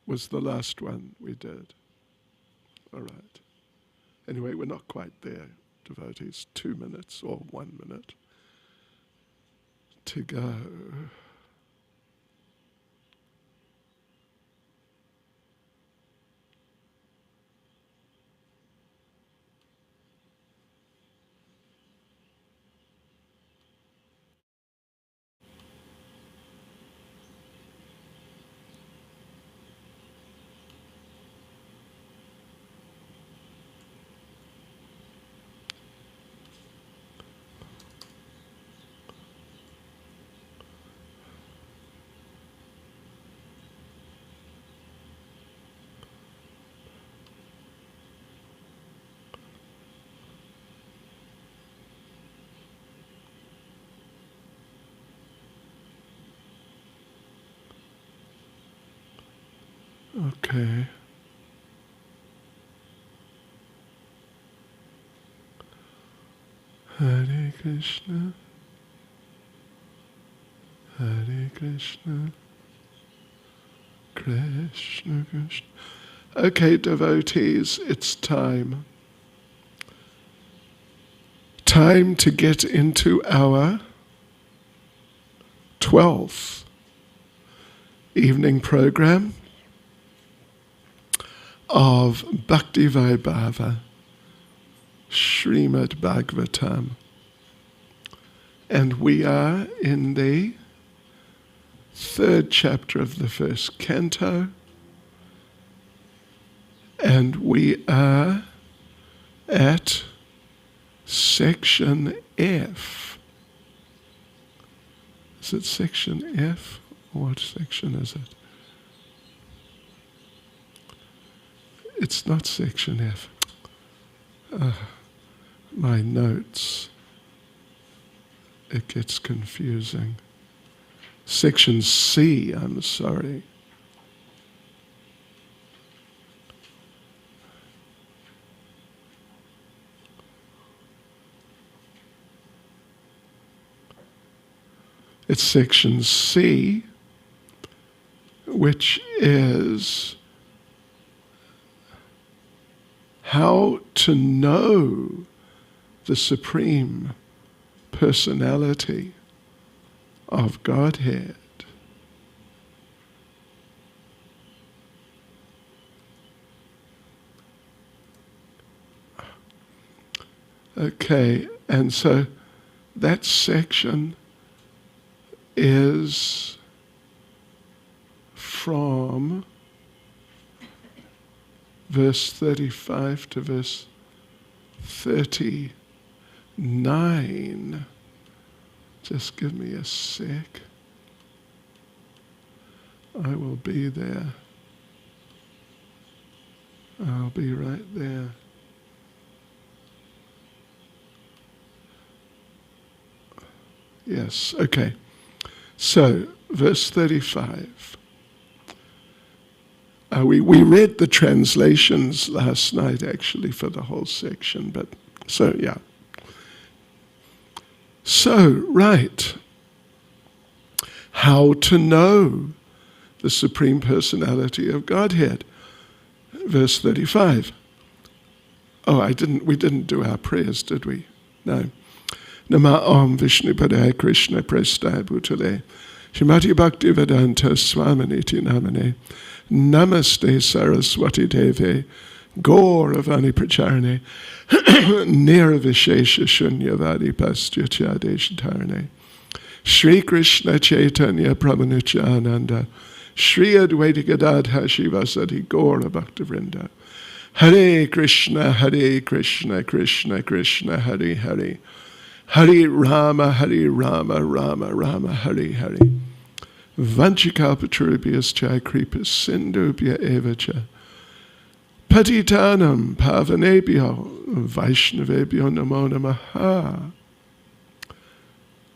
was the last one we did. All right. Anyway, we're not quite there, devotees. 2 minutes or 1 minute to go. Okay. Hare Krishna, Hare Krishna, Krishna Krishna. Okay, devotees, it's time. Time to get into our 12th evening program of Bhakti Vaibhava, Srimad Bhagavatam. And we are in the 3rd chapter of the 1st canto, and we are at section F. Is it section F? What section is it? It's not section F. My notes. It gets confusing. Section C, I'm sorry. It's section C, which is how to know the Supreme Personality of Godhead. Okay, and so that section is from verse 35 to verse 39. Just give me a sec. I will be there. I'll be right there. Yes, okay. So, verse 35. We read the translations last night, actually, for the whole section, but so, yeah. So, right. How to know the Supreme Personality of Godhead. Verse 35. Oh, we didn't do our prayers, did we? No. Nama Om Vishnu Padaya Krishna Prestaya Bhutale Shrimati Bhakti Vedanta Swaminiti Namane Namaste Saraswati Deve Gauravani Pracharane Nirvishesha Shunyavadi Pastyachadeshatarane Shri Krishna Chaitanya Prabhu Shri Advaita Gadadha Shivasati Gaura Bhakta Vrinda Hare Krishna Krishna Krishna Hare Hare Hare Rama, Rama Rama, Hare Hare. Vanchikalpatarubhyascha kripas sindhubhya evacha. Patitanam pavanebhyo vaishnavebhyo namo namaha.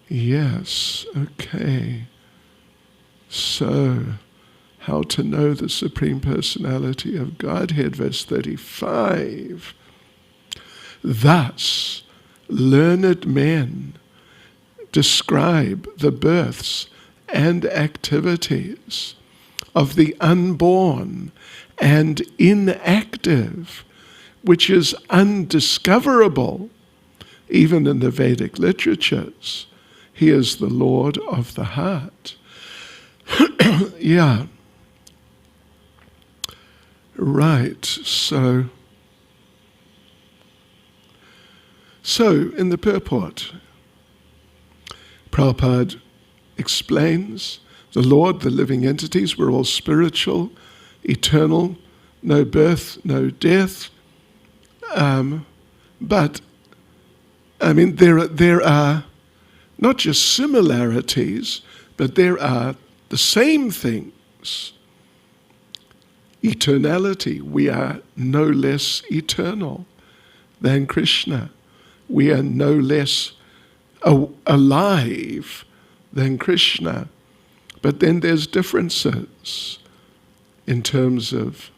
Yes, okay. So, how to know the Supreme Personality of Godhead, verse 35. Thus, learned men describe the births and activities of the unborn and inactive, which is undiscoverable even in the Vedic literatures. He is the Lord of the heart. Yeah. Right, so in the purport, Prabhupada explains the Lord, the living entities, we're all spiritual, eternal, no birth, no death. But, I mean, there are not just similarities, but there are the same things. Eternality, we are no less eternal than Krishna. We are no less alive than Krishna. But then there's differences in terms of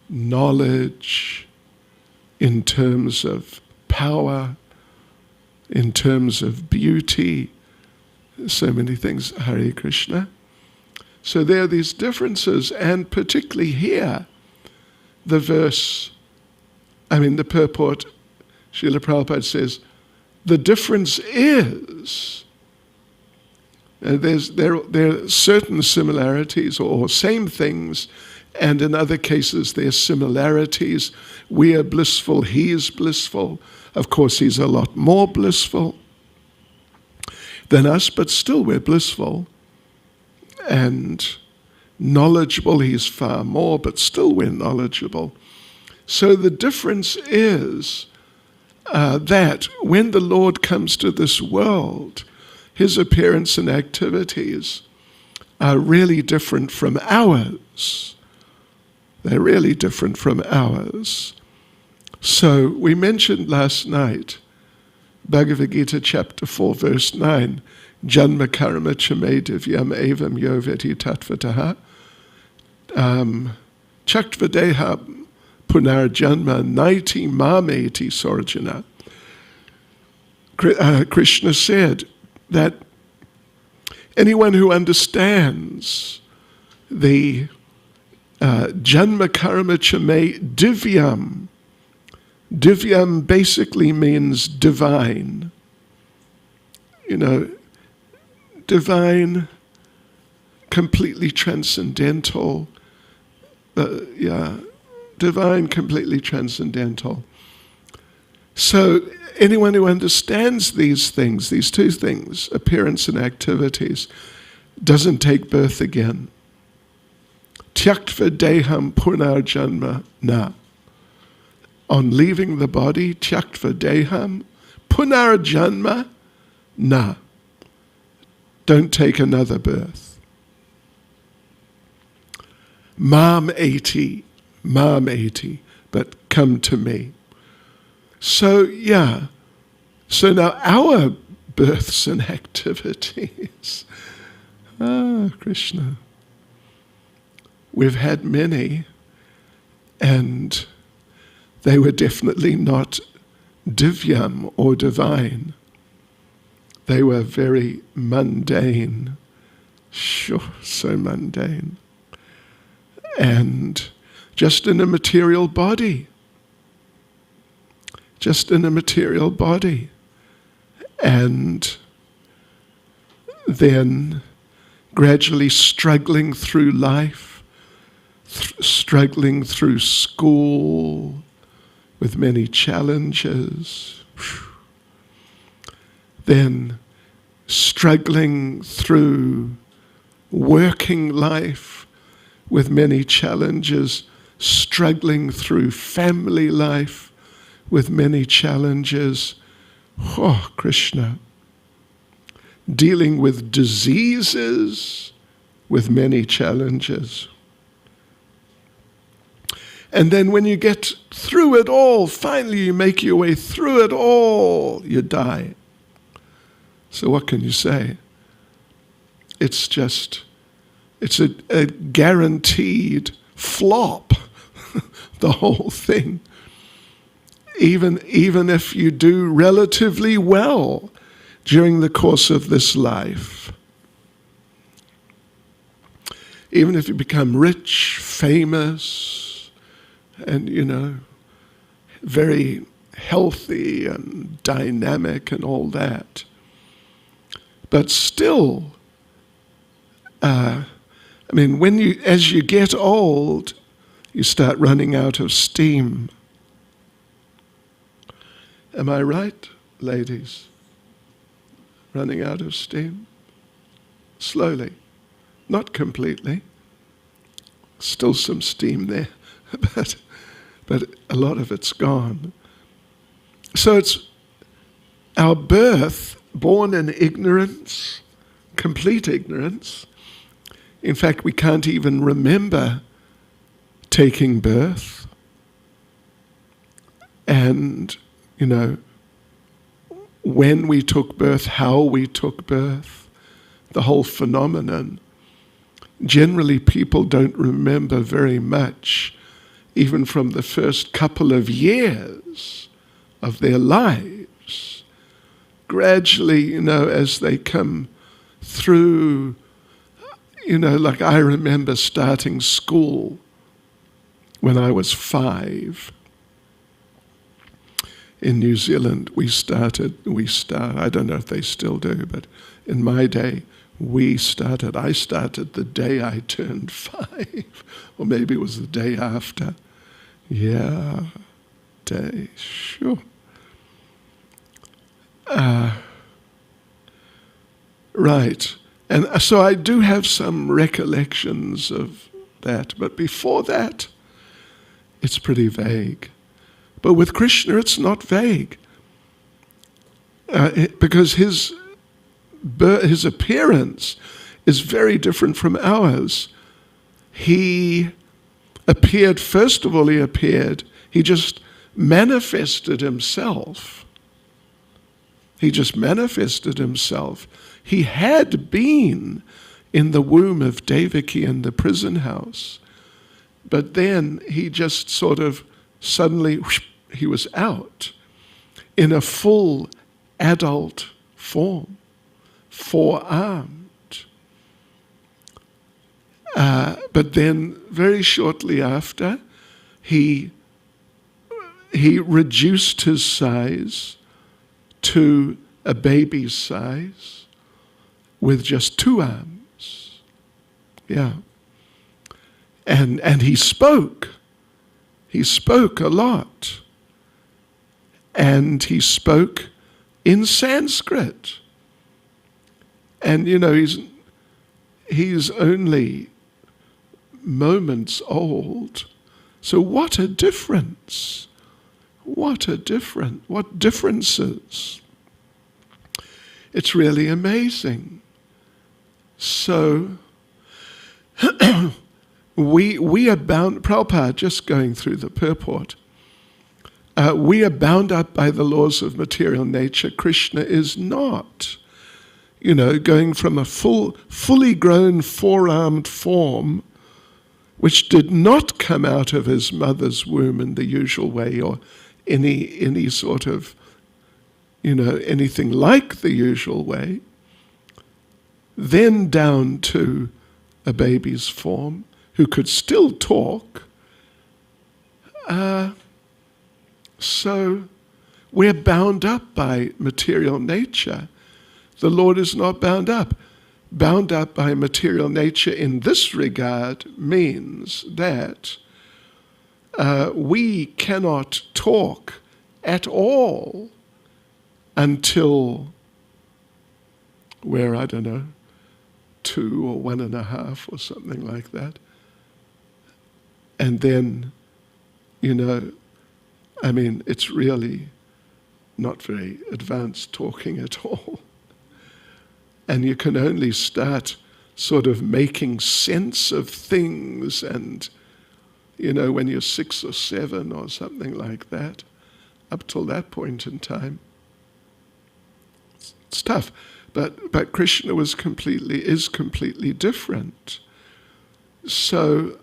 knowledge, in terms of power, in terms of beauty, so many things. Hare Krishna. So there are these differences, and particularly here, the purport, Srila Prabhupada says, the difference is, there are certain similarities or same things, and in other cases there are similarities. We are blissful, he is blissful. Of course, he's a lot more blissful than us, but still we're blissful. And knowledgeable, he's far more, but still we're knowledgeable. So the difference is that when the Lord comes to this world, his appearance and activities are really different from ours. They're really different from ours. So we mentioned last night, Bhagavad Gita chapter 4, verse 9, Janma karma chame divyam evam yo veti tatvataha chaktvadeha punarjanma naiti mameti sorjana. Krishna said that anyone who understands the Janma karma chame divyam, divyam basically means divine. Divine, completely transcendental. Divine, completely transcendental. So anyone who understands these things, these two things, appearance and activities, doesn't take birth again. Tyaktva deham punarjanma na. On leaving the body, tyaktva deham punarjanma na. Don't take another birth. Mam eti, but come to me. So now our births and activities, Krishna, we've had many, and they were definitely not divyam or divine. They were very mundane, sure, so mundane, and just in a material body, and then gradually struggling through life, struggling through school with many challenges, then struggling through working life with many challenges, struggling through family life with many challenges. Oh, Krishna. Dealing with diseases with many challenges. And then when you get through it all, finally you make your way through it all, you die. So what can you say? It's a guaranteed flop, the whole thing. Even if you do relatively well during the course of this life. even if you become rich, famous, and, very healthy and dynamic and all that. But still, as you get old, you start running out of steam. Am I right, ladies? Running out of steam? Slowly. Not completely. Still some steam there, but a lot of it's gone. So it's our birth, born in ignorance, complete ignorance. In fact, we can't even remember taking birth. And, when we took birth, how we took birth, the whole phenomenon. Generally, people don't remember very much, even from the first couple of years of their lives. Gradually, as they come through, like I remember starting school when I was 5. In New Zealand, I don't know if they still do, but in my day, I started the day I turned 5, or maybe it was the day after. Yeah, day, sure. Right, and so I do have some recollections of that, but before that, it's pretty vague. But with Krishna, it's not vague, because his appearance is very different from ours. He just manifested himself. He had been in the womb of Devaki in the prison house, but then he just sort of suddenly, he was out in a full adult form, 4-armed. But then very shortly after, he reduced his size to a baby's size with just 2 arms. Yeah. And he spoke. He spoke a lot. And he spoke in Sanskrit. And, he's only moments old. So what a difference. What differences. It's really amazing. So we are bound, Prabhupada, just going through the purport, we are bound up by the laws of material nature. Krishna is not. Going from a fully grown 4-armed form, which did not come out of his mother's womb in the usual way, or any sort of, anything like the usual way, then down to a baby's form, who could still talk. So we're bound up by material nature. The Lord is not bound up. Bound up by material nature in this regard means that we cannot talk at all until we're, 2 or 1.5 or something like that. And then, it's really not very advanced talking at all. And you can only start sort of making sense of things and, when you're 6 or 7 or something like that. Up till that point in time, it's tough. But Krishna is completely different. So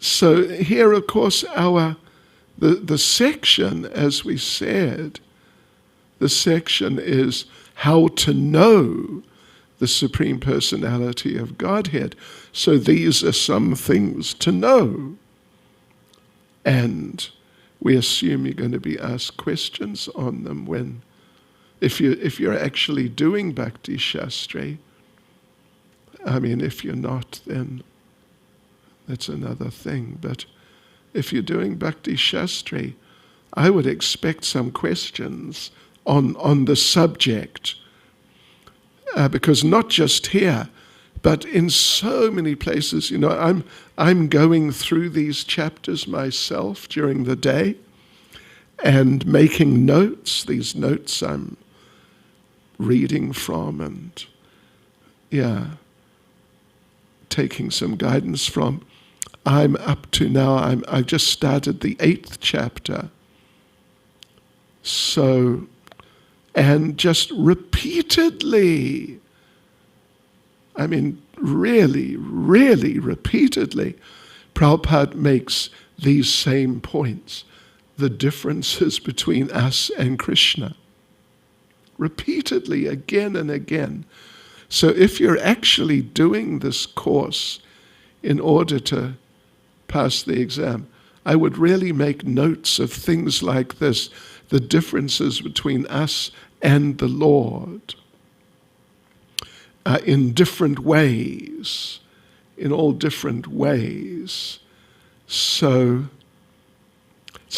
here, of course, the section, as we said, the section is how to know the Supreme Personality of Godhead. So these are some things to know. And we assume you're going to be asked questions on them if you're actually doing Bhakti Shastri. I mean, if you're not, then that's another thing. But if you're doing Bhakti Shastri, I would expect some questions on the subject. Because not just here, but in so many places, I'm going through these chapters myself during the day and making notes. These notes I'm reading from and, taking some guidance from. I'm up to now, I've just started the 8th chapter. So, and just repeatedly, I mean, really, really repeatedly, Prabhupada makes these same points, the differences between us and Krishna. Repeatedly, again and again. So if you're actually doing this course in order to pass the exam, I would really make notes of things like this, the differences between us and the Lord in different ways, in all different ways. So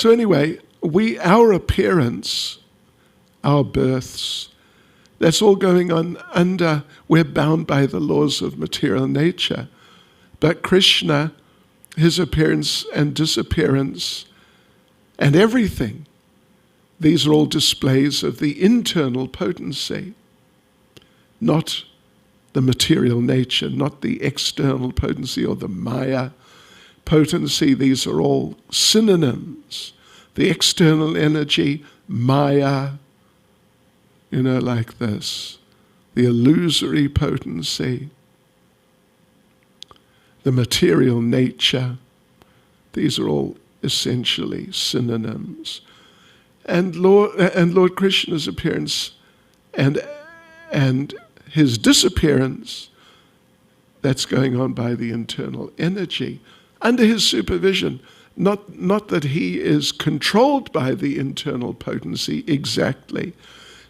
anyway, our appearance, our births, that's all going on we're bound by the laws of material nature. But Krishna, his appearance and disappearance and everything, these are all displays of the internal potency, not the material nature, not the external potency or the Maya potency. These are all synonyms. The external energy, Maya, like this. The illusory potency, the material nature, these are all essentially synonyms. And Lord Krishna's appearance and his disappearance, that's going on by the internal energy, under his supervision. Not that he is controlled by the internal potency exactly.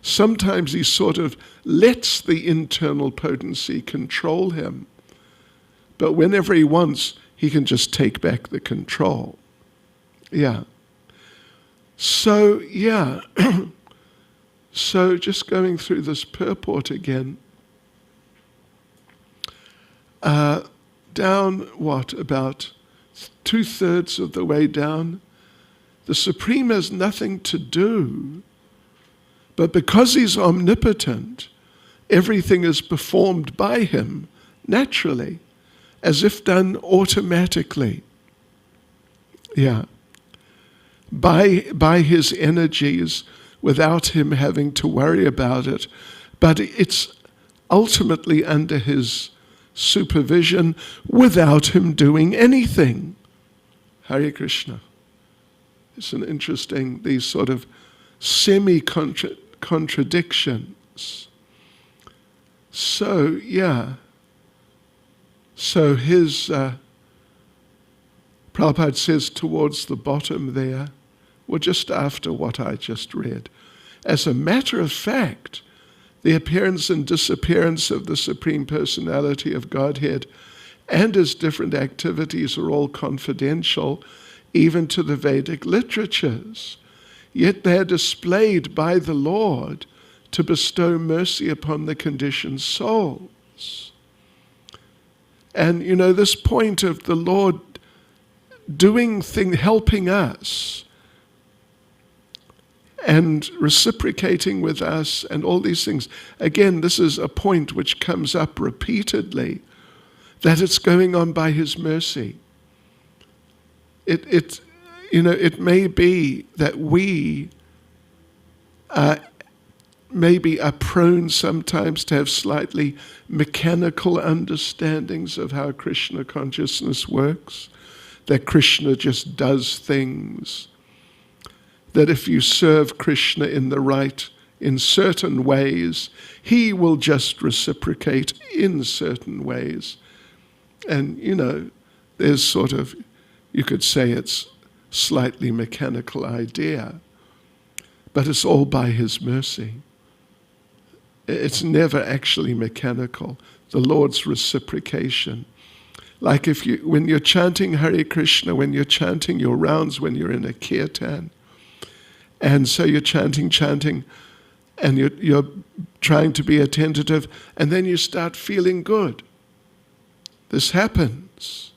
Sometimes he sort of lets the internal potency control him. But whenever he wants, he can just take back the control. Yeah. So, so just going through this purport again. Down, about 2/3 of the way down, the Supreme has nothing to do. But because he's omnipotent, everything is performed by him naturally, as if done automatically. Yeah. By his energies, without him having to worry about it. But it's ultimately under his supervision without him doing anything. Hare Krishna. It's an interesting, these sort of semi-contradictions. So, So his, Prabhupada says towards the bottom there, well, just after what I just read, as a matter of fact, the appearance and disappearance of the Supreme Personality of Godhead and his different activities are all confidential, even to the Vedic literatures. Yet they are displayed by the Lord to bestow mercy upon the conditioned souls. And this point of the Lord doing helping us and reciprocating with us and all these things. Again, this is a point which comes up repeatedly, that it's going on by his mercy. It may be that we maybe are prone sometimes to have slightly mechanical understandings of how Krishna consciousness works, that Krishna just does things, that if you serve Krishna in the right in certain ways. He will just reciprocate in certain ways. And, there's sort of, you could say it's slightly mechanical idea, but it's all by his mercy. It's never actually mechanical. The Lord's reciprocation. Like when you're chanting Hare Krishna, when you're chanting your rounds, when you're in a kirtan, and so you're chanting, and you're trying to be attentive, and then you start feeling good. This happens.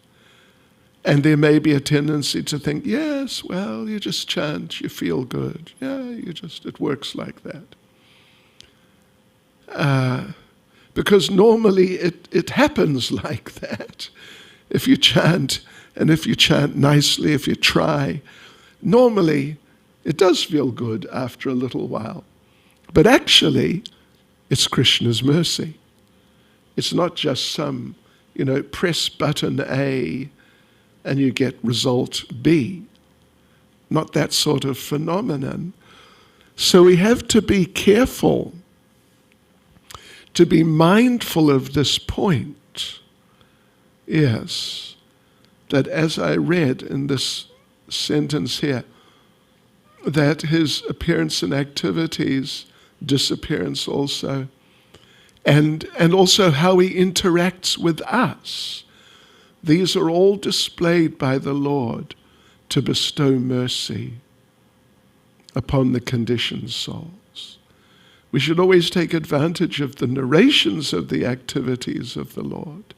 And there may be a tendency to think, yes, well, you just chant, you feel good. Yeah, it works like that. Because normally it happens like that. If you chant, and if you chant nicely, if you try, normally it does feel good after a little while. But actually, it's Krishna's mercy. It's not just some, press button A and you get result B. Not that sort of phenomenon. So we have to be careful, to be mindful of this point. Yes, that as I read in this sentence here, that his appearance and activities, disappearance also, and also how he interacts with us. These are all displayed by the Lord to bestow mercy upon the conditioned souls. We should always take advantage of the narrations of the activities of the Lord,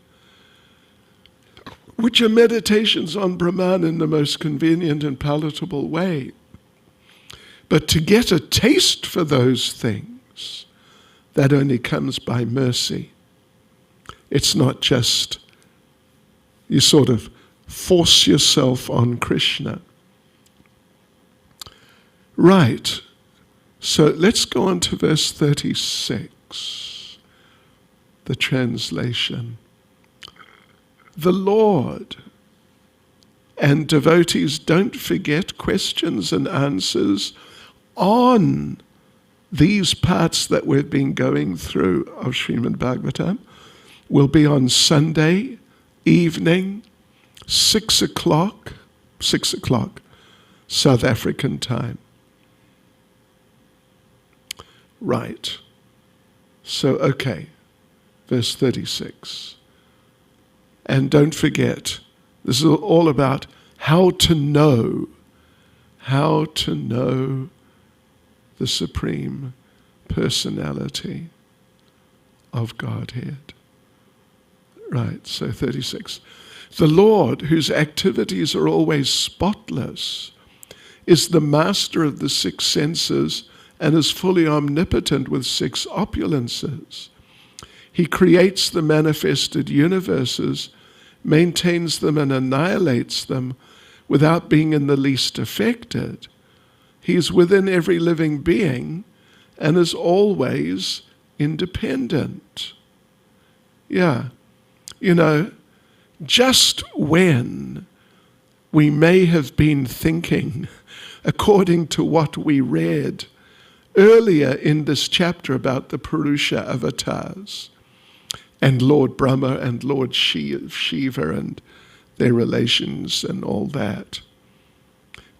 which are meditations on Brahman in the most convenient and palatable way. But to get a taste for those things, that only comes by mercy. It's not just you sort of force yourself on Krishna. Right. So let's go on to verse 36, the translation. The Lord, and devotees, don't forget questions and answers on these parts that we've been going through of Srimad Bhagavatam, will be on Sunday evening, 6 o'clock, South African time. Right. So, okay, verse 36. And don't forget, this is all about how to know the Supreme Personality of Godhead. Right, so 36. The Lord, whose activities are always spotless, is the master of the six senses and is fully omnipotent with six opulences. He creates the manifested universes, maintains them and annihilates them without being in the least affected. He is within every living being and is always independent. Yeah, just when we may have been thinking, according to what we read earlier in this chapter about the Purusha avatars and Lord Brahma and Lord Shiva and their relations and all that.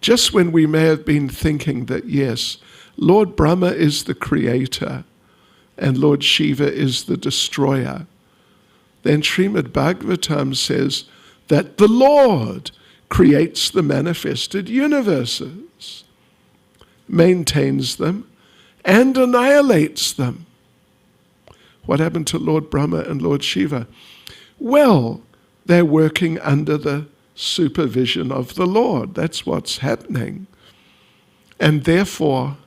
Just when we may have been thinking that, yes, Lord Brahma is the creator and Lord Shiva is the destroyer, then Srimad Bhagavatam says that the Lord creates the manifested universes, maintains them, and annihilates them. What happened to Lord Brahma and Lord Shiva? Well, they're working under the supervision of the Lord. That's what's happening. And therefore,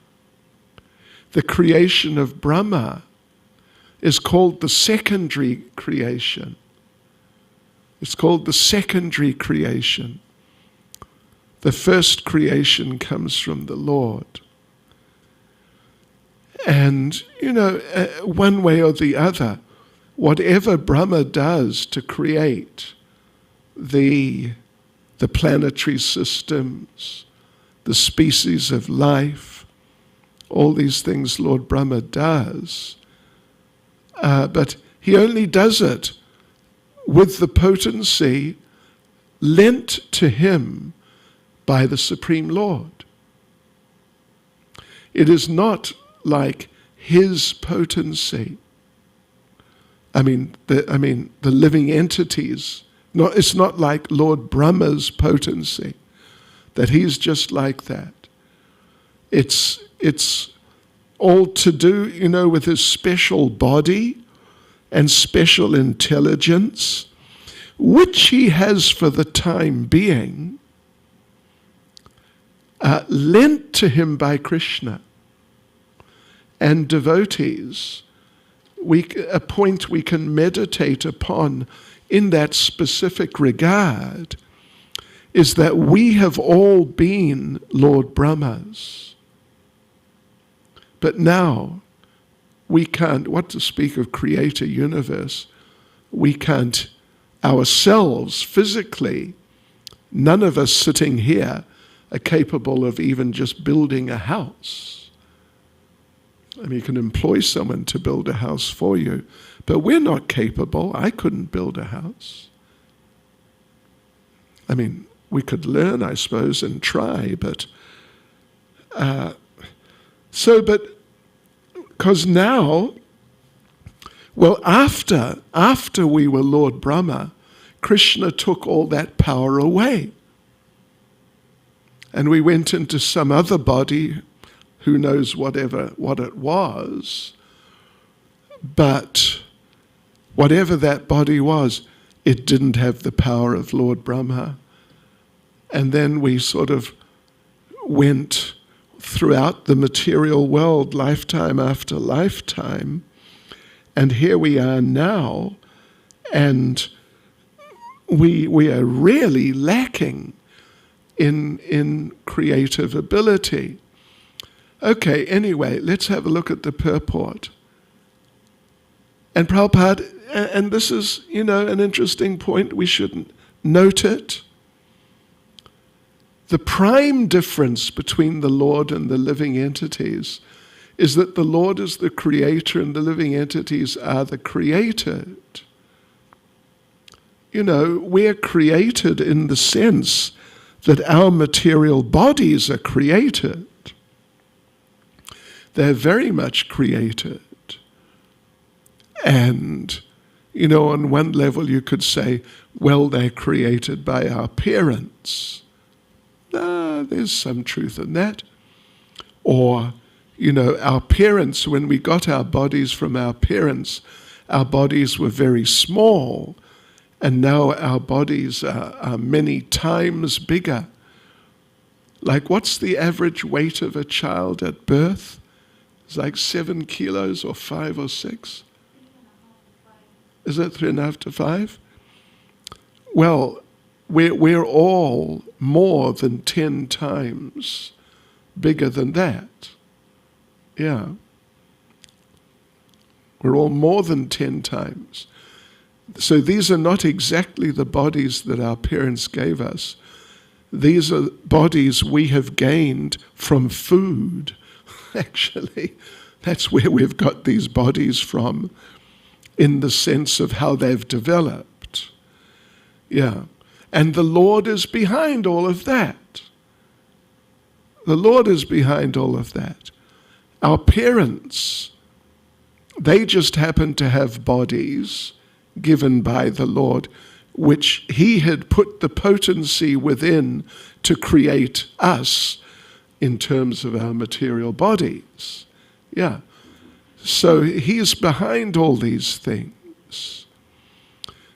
the creation of Brahma is called the secondary creation. It's called the secondary creation. The first creation comes from the Lord. And, one way or the other, whatever Brahma does to create the planetary systems, the species of life, all these things Lord Brahma does. But he only does it with the potency lent to him by the Supreme Lord. It is not like his potency. The living entities. No, it's not like Lord Brahma's potency, that he's just like that. It's all to do, with his special body and special intelligence, which he has for the time being, lent to him by Krishna. And devotees, a point we can meditate upon in that specific regard is that we have all been Lord Brahmas. But now, we can't, what to speak of create a universe, we can't ourselves physically, none of us sitting here are capable of even just building a house. You can employ someone to build a house for you, but we're not capable. I couldn't build a house. We could learn, I suppose, and try, but because now, after we were Lord Brahma, Krishna took all that power away. And we went into some other body, who knows what it was, but whatever that body was, it didn't have the power of Lord Brahma. And then we sort of went throughout the material world, lifetime after lifetime, and here we are now, and we are really lacking in creative ability. Okay, anyway, let's have a look at the purport. And Prabhupada, and this is, an interesting point, we should note it. The prime difference between the Lord and the living entities is that the Lord is the creator and the living entities are the created. We're created in the sense that our material bodies are created. They're very much created. And, on one level you could say, well, they're created by our parents. There's some truth in that. Or, our parents, when we got our bodies from our parents, our bodies were very small, and now our bodies are many times bigger. Like, what's the average weight of a child at birth? It's like 7 kilos or 5 or 6. Is it 3.5 to 5? Well, we're all more than 10 times bigger than that. Yeah. We're all more than 10 times. So these are not exactly the bodies that our parents gave us. These are bodies we have gained from food. Actually, that's where we've got these bodies from, in the sense of how they've developed. Yeah. And the Lord is behind all of that. The Lord is behind all of that. Our parents, they just happen to have bodies given by the Lord, which he had put the potency within to create us in terms of our material bodies. Yeah. So he's behind all these things.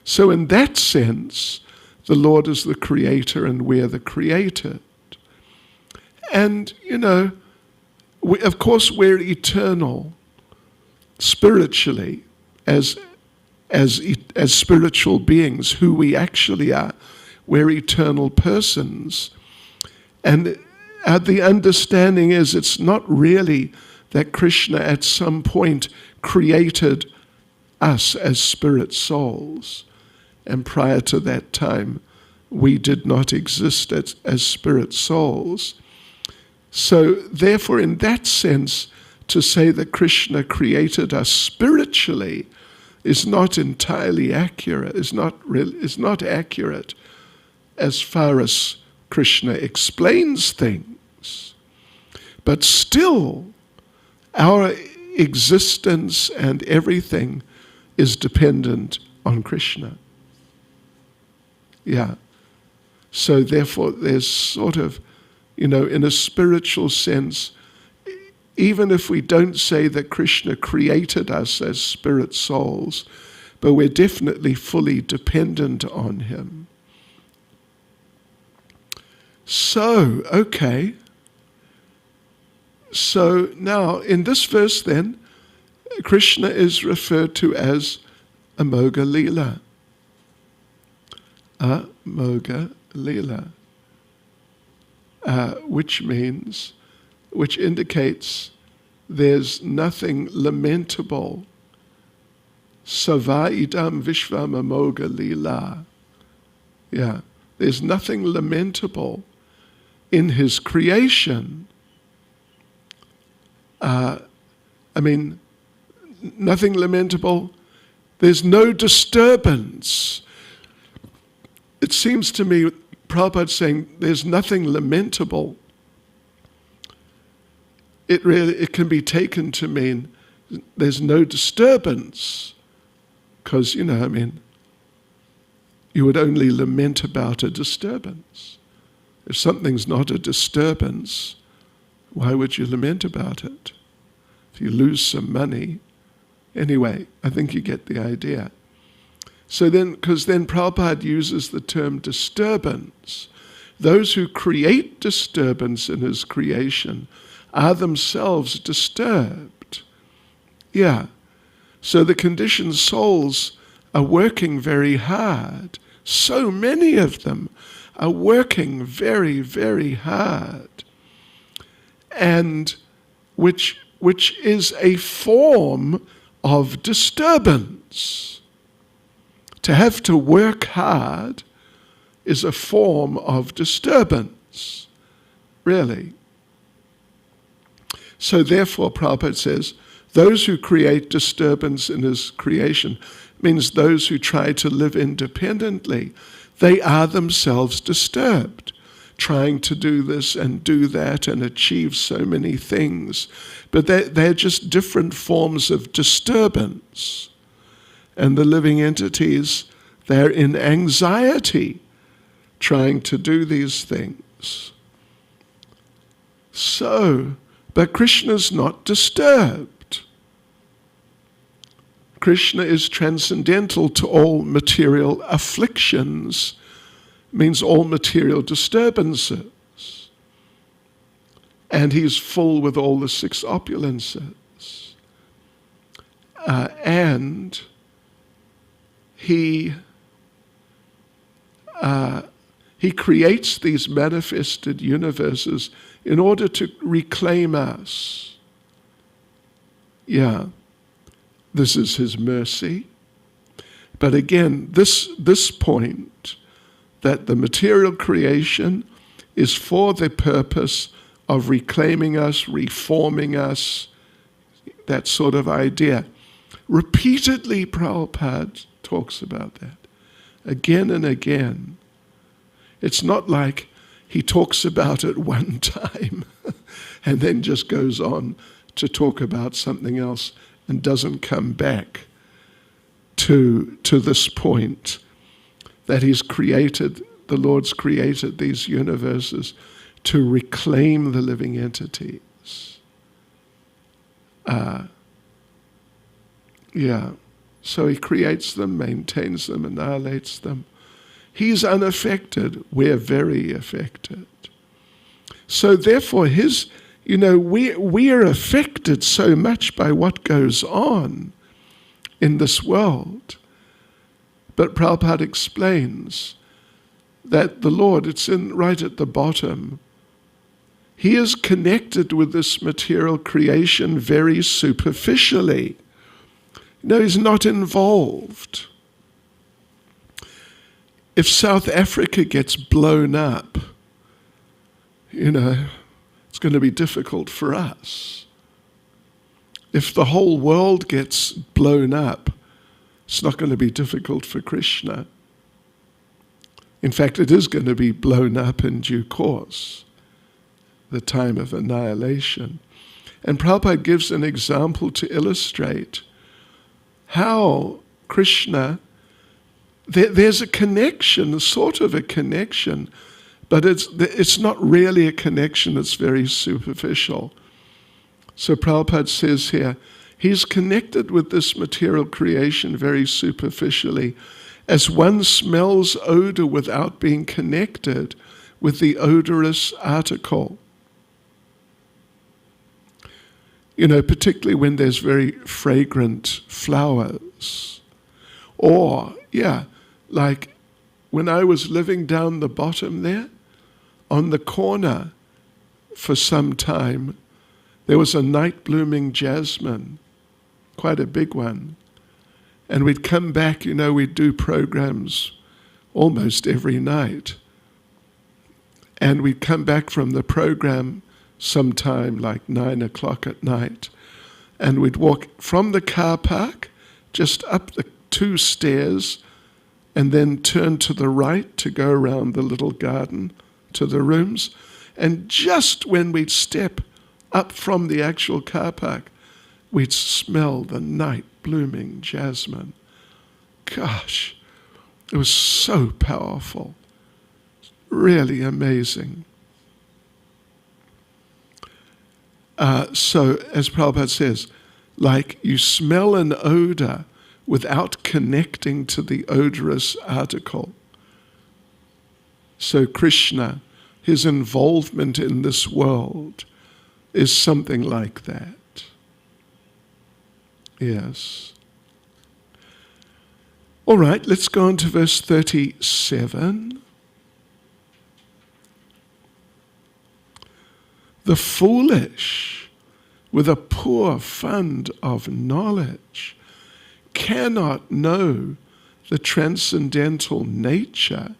So in that sense, the Lord is the creator and we're the created. And, of course we're eternal spiritually as spiritual beings, who we actually are. We're eternal persons. And the understanding is it's not really that Krishna at some point created us as spirit souls. And prior to that time, we did not exist as spirit souls. So therefore, in that sense, to say that Krishna created us spiritually is not entirely accurate, is not accurate as far as Krishna explains things. But still, our existence and everything is dependent on Krishna. Yeah. So therefore, there's sort of, in a spiritual sense, even if we don't say that Krishna created us as spirit souls, but we're definitely fully dependent on him. So, okay. So now, in this verse then, Krishna is referred to as Amoga Leela. Amoga Leela. Which indicates there's nothing lamentable. Sava idam vishvam amoga lila. Yeah, there's nothing lamentable in his creation. Nothing lamentable. There's no disturbance. It seems to me, Prabhupada's saying there's nothing lamentable. It can be taken to mean there's no disturbance, because, you would only lament about a disturbance. If something's not a disturbance, why would you lament about it? If you lose some money. Anyway, I think you get the idea. So because then Prabhupada uses the term disturbance. Those who create disturbance in his creation are themselves disturbed. Yeah. So the conditioned souls are working very hard. So many of them are working very, very hard. And which is a form of disturbance. To have to work hard is a form of disturbance, really. So therefore, Prabhupada says, those who create disturbance in his creation means those who try to live independently. They are themselves disturbed, trying to do this and do that and achieve so many things. But they're just different forms of disturbance. And the living entities, they're in anxiety, trying to do these things. But Krishna's not disturbed. Krishna is transcendental to all material afflictions, means all material disturbances. And he's full with all the six opulences. And he creates these manifested universes in order to reclaim us. Yeah, this is his mercy. But again, this point, that the material creation is for the purpose of reclaiming us, reforming us, that sort of idea. Repeatedly, Prabhupada talks about that, again and again. It's not like he talks about it one time and then just goes on to talk about something else and doesn't come back to this point that the Lord's created these universes to reclaim the living entities. So he creates them, maintains them, annihilates them. He's unaffected. We're very affected. So therefore, we are affected so much by what goes on in this world. But Prabhupada explains that the Lord, it's right at the bottom, he is connected with this material creation very superficially. He's not involved. If South Africa gets blown up, it's It's going to be difficult for us. If the whole world gets blown up, it's not going to be difficult for Krishna. In fact, it is going to be blown up in due course, the time of annihilation. And Prabhupada gives an example to illustrate how Krishna, there's a connection, sort of a connection, but it's not really a connection, it's very superficial. So Prabhupada says here, he's connected with this material creation very superficially, as one smells odor without being connected with the odorous article. You know, particularly when there's very fragrant flowers. Or, like when I was living down the bottom there, on the corner for some time, there was a night-blooming jasmine, quite a big one. And we'd come back, you know, we'd do programs almost every night. And we'd come back from the program sometime like 9 o'clock at night. And we'd walk from the car park, just up the 2 stairs, and then turn to the right to go around the little garden to the rooms. And just when we'd step up from the actual car park, we'd smell the night-blooming jasmine. Gosh, it was so powerful. Really amazing. So, as Prabhupada says, like you smell an odor without connecting to the odorous article. So Krishna, his involvement in this world is something like that. Yes. All right, let's go on to verse 37. The foolish, with a poor fund of knowledge, cannot know the transcendental nature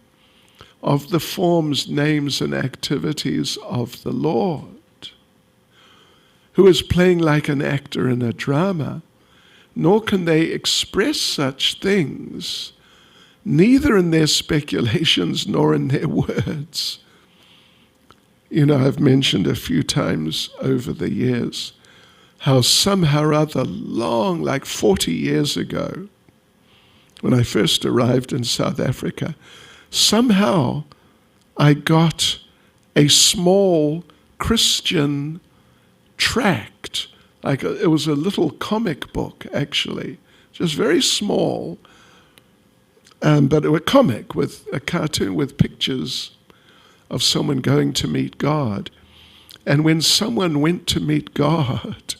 of the forms, names, and activities of the Lord, who is playing like an actor in a drama, nor can they express such things, neither in their speculations nor in their words. You know, I've mentioned a few times over the years how somehow or other long, like 40 years ago, when I first arrived in South Africa, somehow I got a small Christian tract. Like it was a little comic book, actually, just very small, but it was a comic with a cartoon with pictures of someone going to meet God. And when someone went to meet God,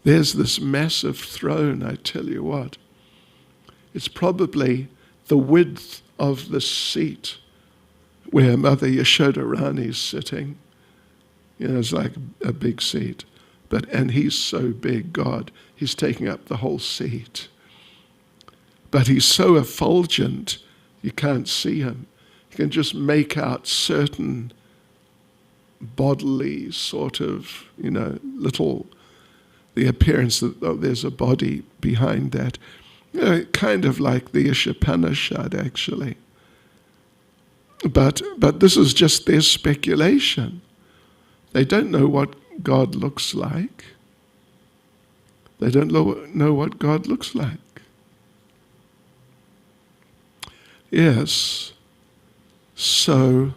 there's this massive throne, I tell you what. It's probably the width of the seat where Mother Yashoda Rani's sitting. You know, it's like a big seat. And he's so big, God, he's taking up the whole seat. But he's so effulgent, you can't see him. You can just make out certain bodily sort of, you know, little, the appearance that there's a body behind that. You know, kind of like the Ishopanishad, actually. But this is just their speculation. They don't know what God looks like. They don't know what God looks like. Yes. So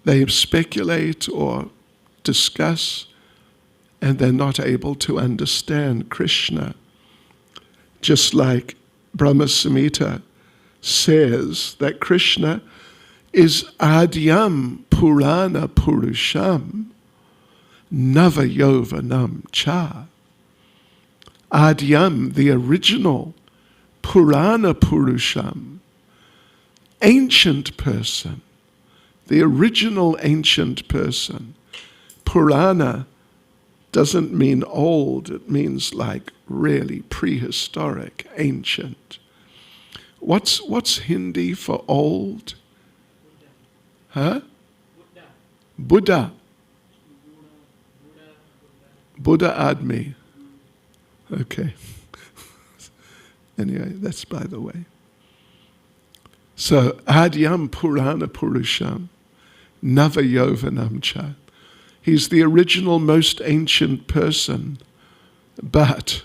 they speculate or discuss, and they're not able to understand Krishna. Just like Brahma Samhita says that Krishna is Adyam Purana Purusham Navayovanam Cha. Adyam, the original Purana Purusham, ancient person, the original ancient person. Purana doesn't mean old, it means like really prehistoric, ancient. What's Hindi for old? Huh? Buddha. Buddha Admi. Okay. Anyway, that's by the way. So, Adyam Purana Purusham, Navayovanam Cha. He's the original, most ancient person, but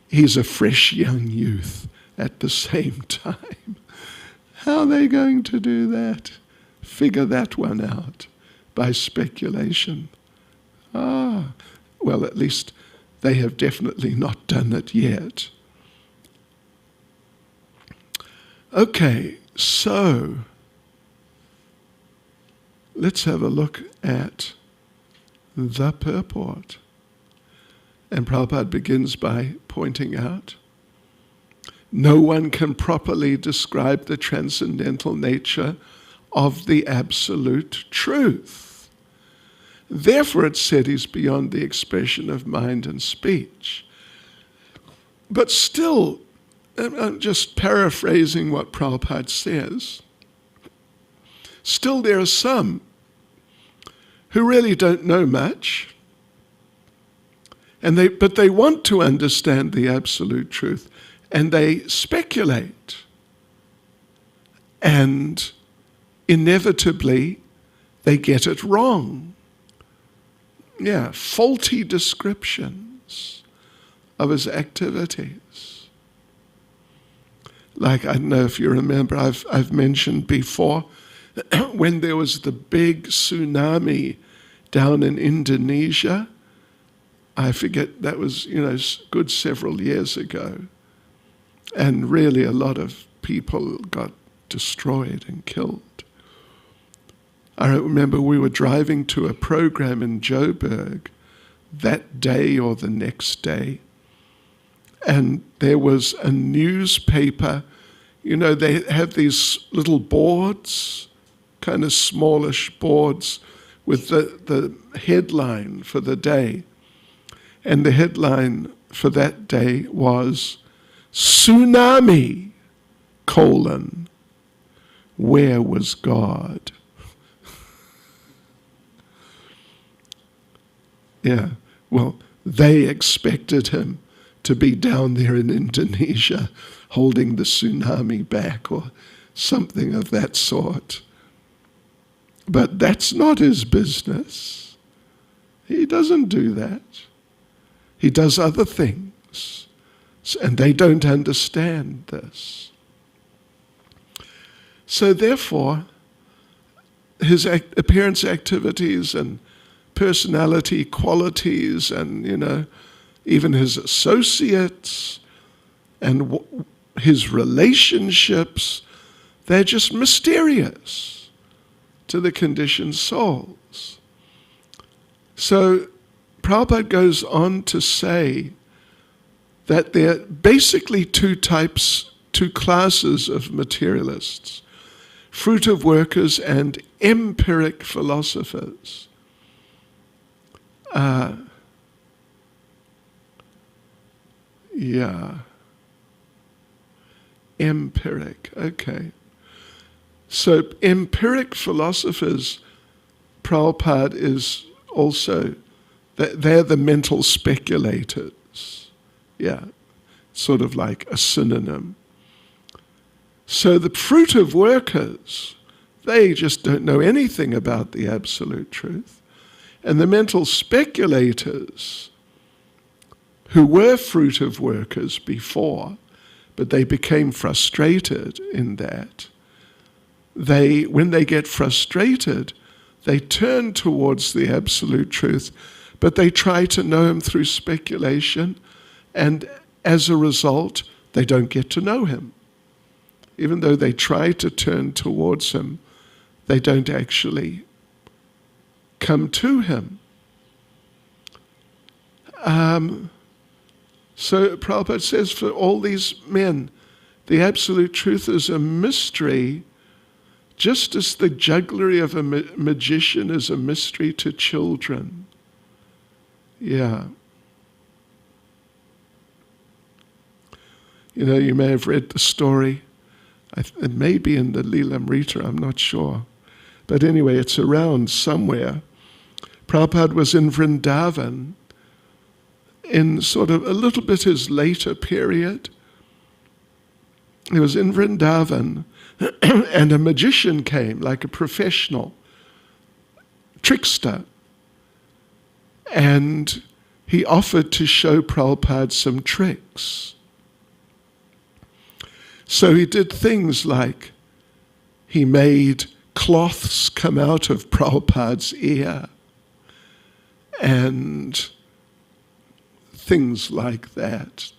he's a fresh young youth at the same time. How are they going to do that? Figure that one out by speculation. Well, at least they have definitely not done it yet. Okay, so let's have a look at the purport. And Prabhupada begins by pointing out, no one can properly describe the transcendental nature of the absolute truth. Therefore, it's said he's beyond the expression of mind and speech. But still, I'm just paraphrasing what Prabhupada says, still there are some who really don't know much, but they want to understand the absolute truth, and they speculate. And inevitably, they get it wrong. Yeah, faulty descriptions of his activities. Like, I don't know if you remember, I've mentioned before, when there was the big tsunami down in Indonesia, I forget, that was, good several years ago. And really a lot of people got destroyed and killed. I remember we were driving to a program in Joburg that day or the next day, and there was a newspaper. They have these little boards, kind of smallish boards, with the headline for the day. And the headline for that day was, Tsunami, where was God? Yeah, well, they expected him to be down there in Indonesia holding the tsunami back or something of that sort. But that's not his business. He doesn't do that. He does other things, and they don't understand this. So therefore, his appearance activities and personality qualities and, even his associates and his relationships, they're just mysterious to the conditioned souls. So Prabhupada goes on to say that there are basically two classes of materialists, fruitive workers and empiric philosophers. Empiric, okay. So empiric philosophers, Prabhupada is also, they're the mental speculators. Yeah, sort of like a synonym. So the fruitive workers, they just don't know anything about the absolute truth. And the mental speculators, who were fruitive workers before, but they became frustrated in that, when they get frustrated, they turn towards the absolute truth, but they try to know him through speculation, and as a result, they don't get to know him. Even though they try to turn towards him, they don't actually come to him. So Prabhupada says, for all these men, the absolute truth is a mystery, just as the jugglery of a magician is a mystery to children. Yeah. You may have read the story. It may be in the Lilamrita, I'm not sure. But anyway, it's around somewhere. Prabhupada was in Vrindavan in sort of a little bit his later period. He was in Vrindavan and a magician came, like a professional trickster, and he offered to show Prabhupada some tricks. So he did things like he made cloths come out of Prabhupada's ear and things like that.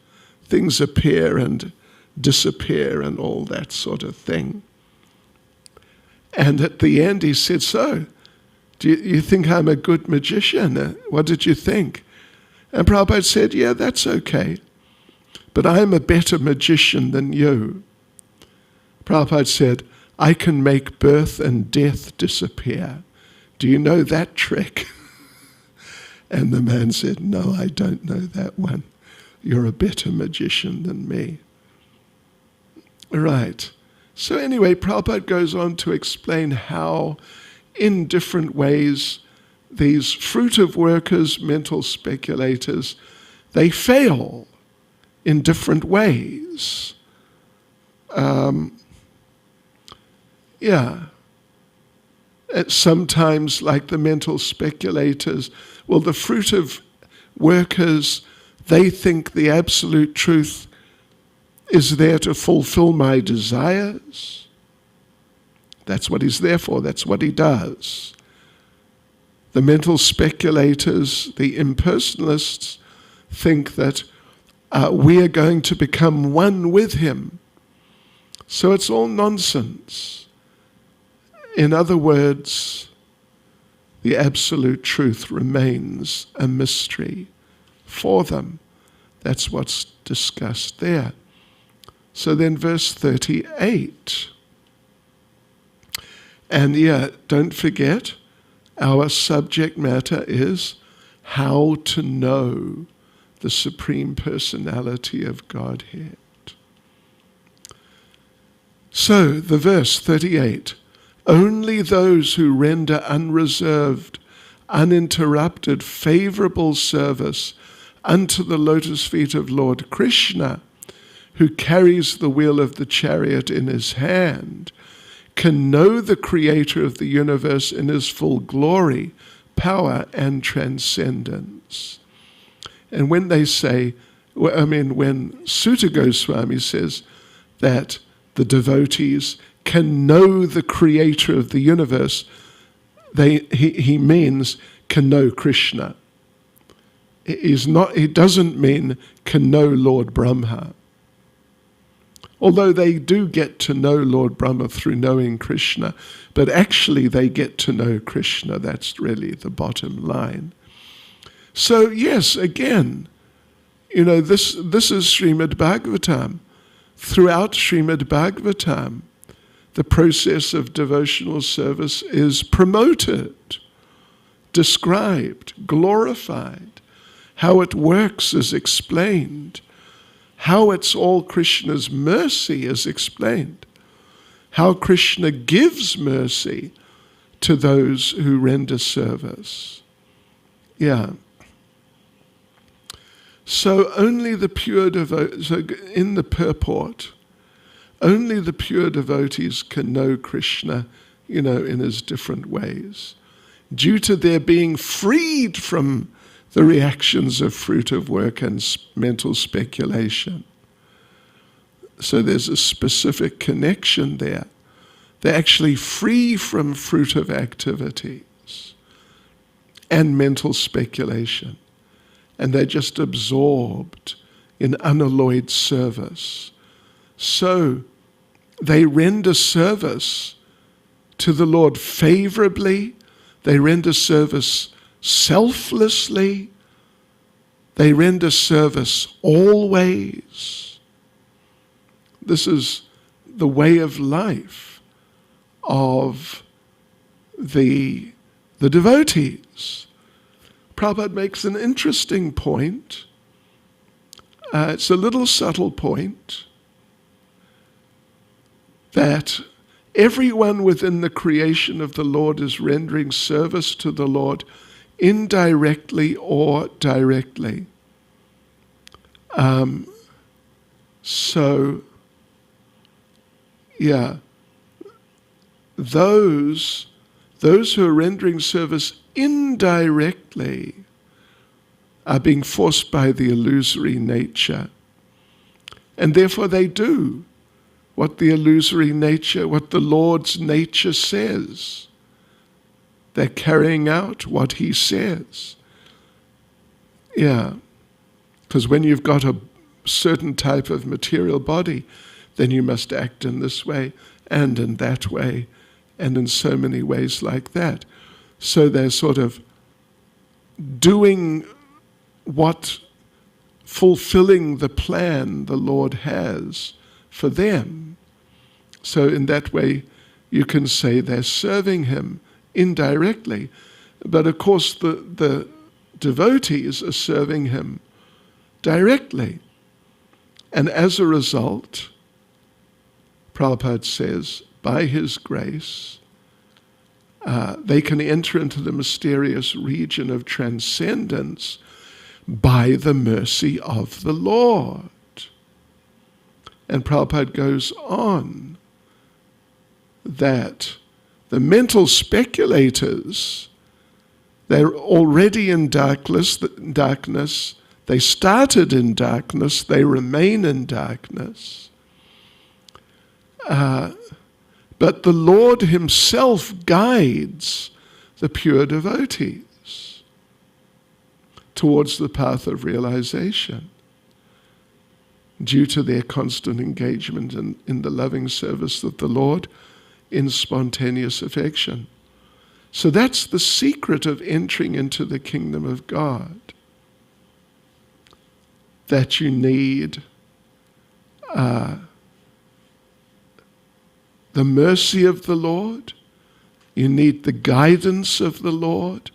Things appear and disappear and all that sort of thing. And at the end he said, so, do you think I'm a good magician? What did you think? And Prabhupada said, yeah, that's okay, but I'm a better magician than you. Prabhupada said, I can make birth and death disappear. Do you know that trick? And the man said, no, I don't know that one. You're a better magician than me. Right. So anyway, Prabhupada goes on to explain how, in different ways, these fruitive workers, mental speculators, they fail in different ways. Sometimes, like the mental speculators, well, the fruitive workers, they think the absolute truth is there to fulfill my desires. That's what he's there for. That's what he does. The mental speculators, the impersonalists, think that we are going to become one with him. So it's all nonsense. In other words, the absolute truth remains a mystery for them. That's what's discussed there. So then verse 38. And don't forget, our subject matter is how to know the Supreme Personality of Godhead. So the verse 38, only those who render unreserved, uninterrupted, favorable service unto the lotus feet of Lord Krishna, who carries the wheel of the chariot in his hand, can know the Creator of the universe in his full glory, power, and transcendence. And when they say, when Sutta Goswami says that the devotees can know the Creator of the universe, he means can know Krishna. It doesn't mean can know Lord Brahma. Although they do get to know Lord Brahma through knowing Krishna, but actually they get to know Krishna. That's really the bottom line. So yes, again, this is Srimad Bhagavatam. Throughout Srimad Bhagavatam, the process of devotional service is promoted, described, glorified. How it works is explained. How it's all Krishna's mercy is explained. How Krishna gives mercy to those who render service. So only the pure devotees, in the purport, only the pure devotees can know Krishna, in his different ways, due to their being freed from the reactions of fruitive work and mental speculation. So there's a specific connection there. They're actually free from fruitive activities and mental speculation. And they're just absorbed in unalloyed service. So they render service to the Lord favorably. They render service selflessly. They render service always. This is the way of life of the devotees. Prabhupada makes an interesting point. It's a little subtle point that Everyone within the creation of the Lord is rendering service to the Lord indirectly or directly. Those who are rendering service indirectly are being forced by the illusory nature. And therefore they do what the illusory nature, what the Lord's nature says. They're carrying out what he says. Because when you've got a certain type of material body, then you must act in this way and in that way and in so many ways like that. So they're sort of doing fulfilling the plan the Lord has for them. So in that way, you can say they're serving him indirectly. But of course, the devotees are serving him directly. And as a result, Prabhupada says, by his grace, they can enter into the mysterious region of transcendence by the mercy of the Lord. And Prabhupada goes on that the mental speculators, they're already in darkness. They started in darkness. They remain in darkness. But the Lord himself guides the pure devotees towards the path of realization due to their constant engagement in the loving service of the Lord in spontaneous affection. So that's the secret of entering into the kingdom of God, that you need the mercy of the Lord, you need the guidance of the Lord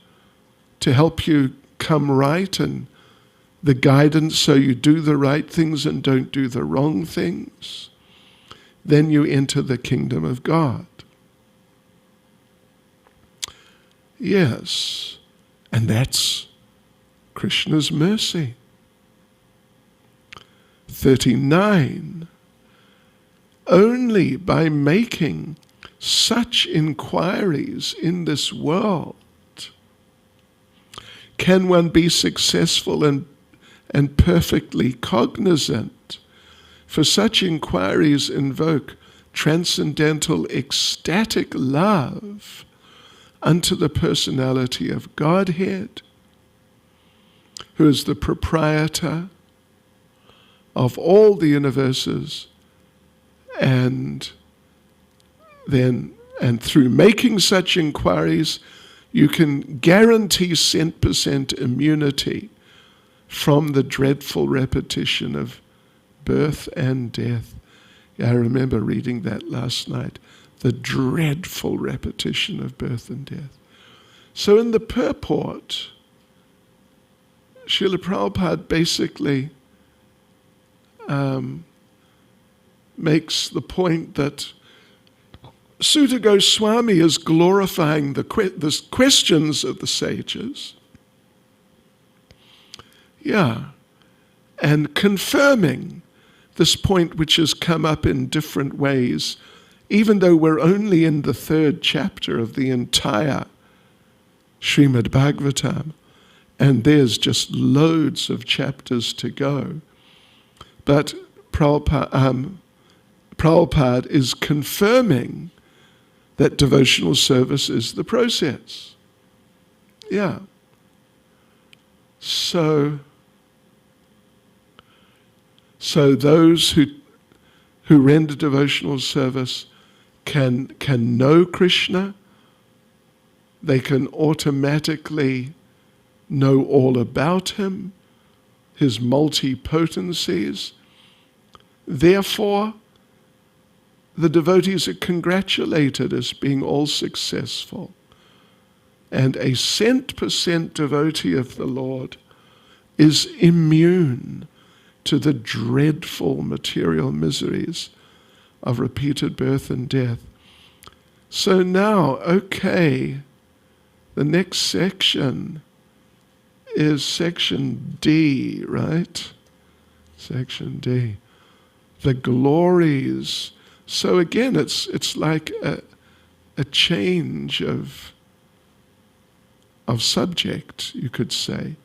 to help you come right, and the guidance so you do the right things and don't do the wrong things. Then you enter the kingdom of God. Yes, and that's Krishna's mercy. 39. Only by making such inquiries in this world can one be successful and perfectly cognizant. For such inquiries invoke transcendental ecstatic love unto the personality of Godhead, who is the proprietor of all the universes, and through making such inquiries, you can guarantee 100% immunity from the dreadful repetition of birth and death. I remember reading that last night, the dreadful repetition of birth and death. So in the purport, Srila Prabhupada basically makes the point that Sutta Goswami is glorifying the questions of the sages, and confirming this point which has come up in different ways, even though we're only in the 3rd chapter of the entire Srimad Bhagavatam, and there's just loads of chapters to go. But Prabhupada is confirming that devotional service is the process. So those who render devotional service can know Krishna. They can automatically know all about him, his multi-potencies. Therefore, the devotees are congratulated as being all successful. And a 100% devotee of the Lord is immune to the dreadful material miseries of repeated birth and death. So now, okay, the next section is section D, right? Section D. The glories. So again, it's like a change of subject, you could say.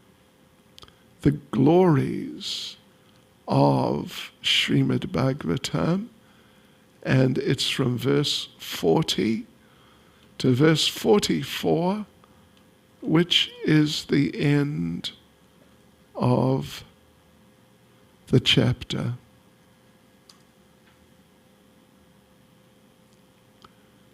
The glories of Srimad Bhagavatam, and it's from verse 40 to verse 44, which is the end of the chapter.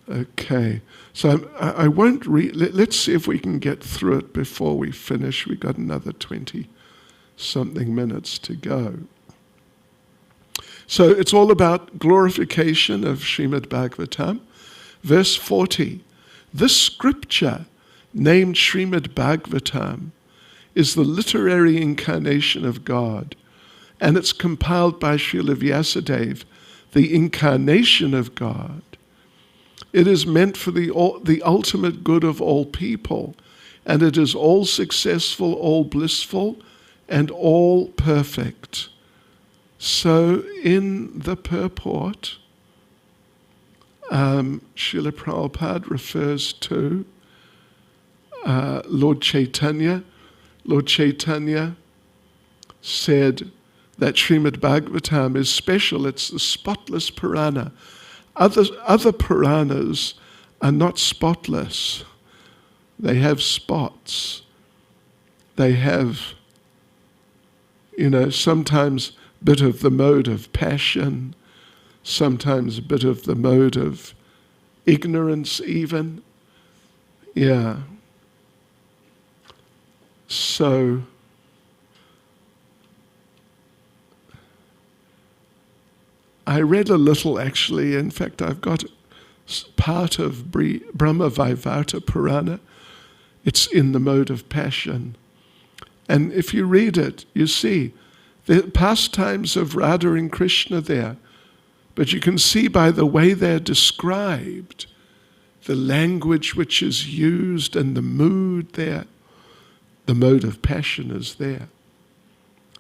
Okay, so I won't read. Let's see if we can get through it before we finish. We've got another 20-something minutes to go. So it's all about glorification of Srimad Bhagavatam. Verse 40, this scripture named Srimad Bhagavatam is the literary incarnation of God, and it's compiled by Srila Vyasadeva, the incarnation of God. It is meant for the ultimate good of all people, and it is all successful, all blissful, and all perfect. So in the purport, Srila Prabhupada refers to Lord Chaitanya. Lord Chaitanya said that Srimad Bhagavatam is special. It's the spotless Purana. Other Puranas are not spotless. They have spots. They have, sometimes a bit of the mode of passion, sometimes a bit of the mode of ignorance even. Yeah. So, I read a little actually. In fact, I've got part of Brahma Vaivarta Purana. It's in the mode of passion. And if you read it, you see the pastimes of Radha and Krishna there. But you can see by the way they're described, the language which is used and the mood there, the mode of passion is there.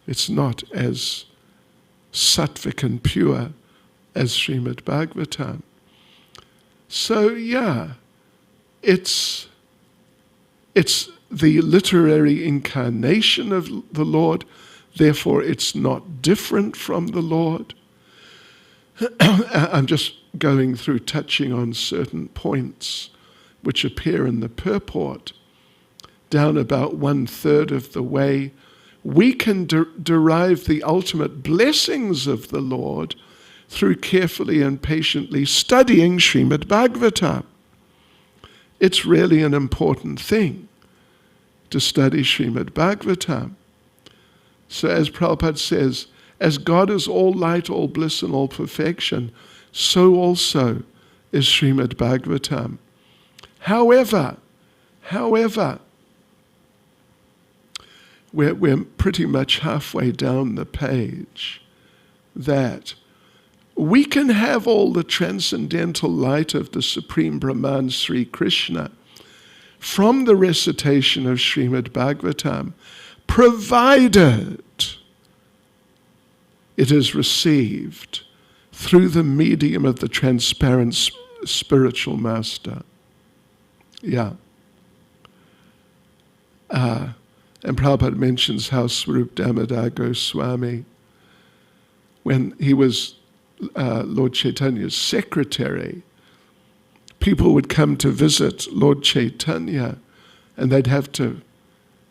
It's not as sattvic and pure as Srimad Bhagavatam. So yeah, it's the literary incarnation of the Lord, therefore it's not different from the Lord. I'm just going through, touching on certain points which appear in the purport. Down about 1/3 of the way, we can derive the ultimate blessings of the Lord through carefully and patiently studying Srimad Bhagavatam. It's really an important thing to study Srimad Bhagavatam. So as Prabhupada says, as God is all light, all bliss, and all perfection, so also is Srimad Bhagavatam. However, we're pretty much halfway down the page, that we can have all the transcendental light of the Supreme Brahman Sri Krishna from the recitation of Srimad Bhagavatam, provided it is received through the medium of the transparent spiritual master. Yeah. And Prabhupada mentions how Swarup Damodar Goswami, when he was Lord Chaitanya's secretary, people would come to visit Lord Chaitanya, and they'd have to,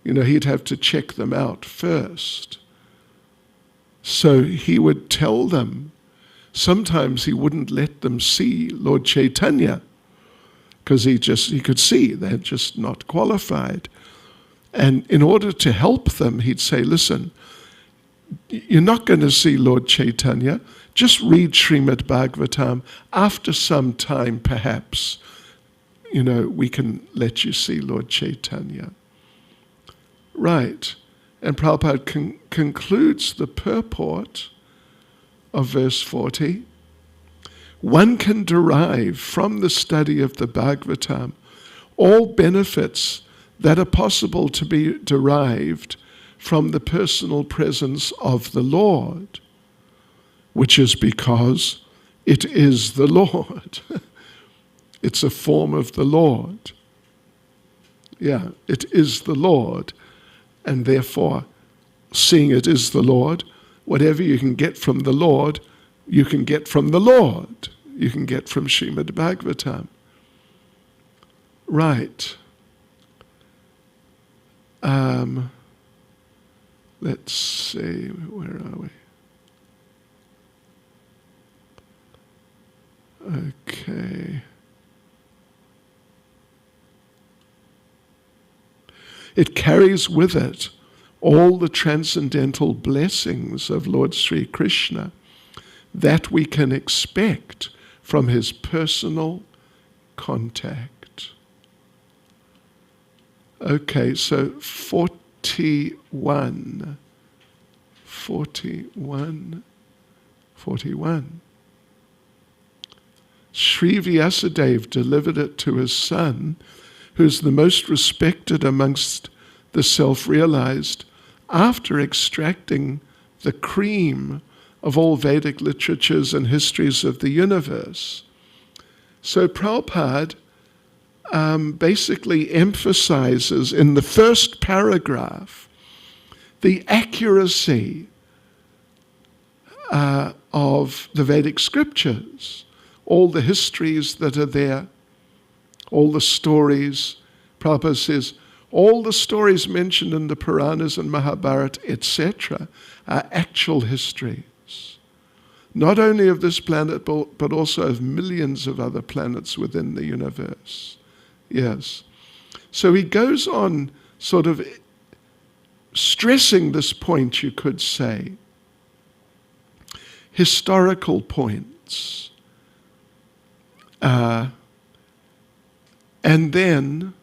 he'd have to check them out first. So he would tell them. Sometimes he wouldn't let them see Lord Chaitanya, because he could see they're just not qualified. And in order to help them, he'd say, listen, you're not going to see Lord Chaitanya. Just read Srimad Bhagavatam. After some time, perhaps, we can let you see Lord Chaitanya. Right. And Prabhupada concludes the purport of verse 40 one can derive from the study of the Bhagavatam all benefits that are possible to be derived from the personal presence of the Lord, which is because it is the Lord. It's a form of the Lord. Yeah, it is the Lord. And therefore, seeing it is the Lord, whatever you can get from the Lord, you can get from the Lord. You can get from Srimad Bhagavatam. Right. Let's see, where are we? Okay. It carries with it all the transcendental blessings of Lord Sri Krishna that we can expect from his personal contact. Okay, so 41. Sri Vyasadeva delivered it to his son, who's the most respected amongst the self-realized, after extracting the cream of all Vedic literatures and histories of the universe. So Prabhupada basically emphasizes in the first paragraph the accuracy of the Vedic scriptures, all the histories that are there, all the stories. Prabhupada says, all the stories mentioned in the Puranas and Mahabharata, etc., are actual histories, not only of this planet, but also of millions of other planets within the universe. Yes. So he goes on sort of stressing this point, you could say, historical points. And then,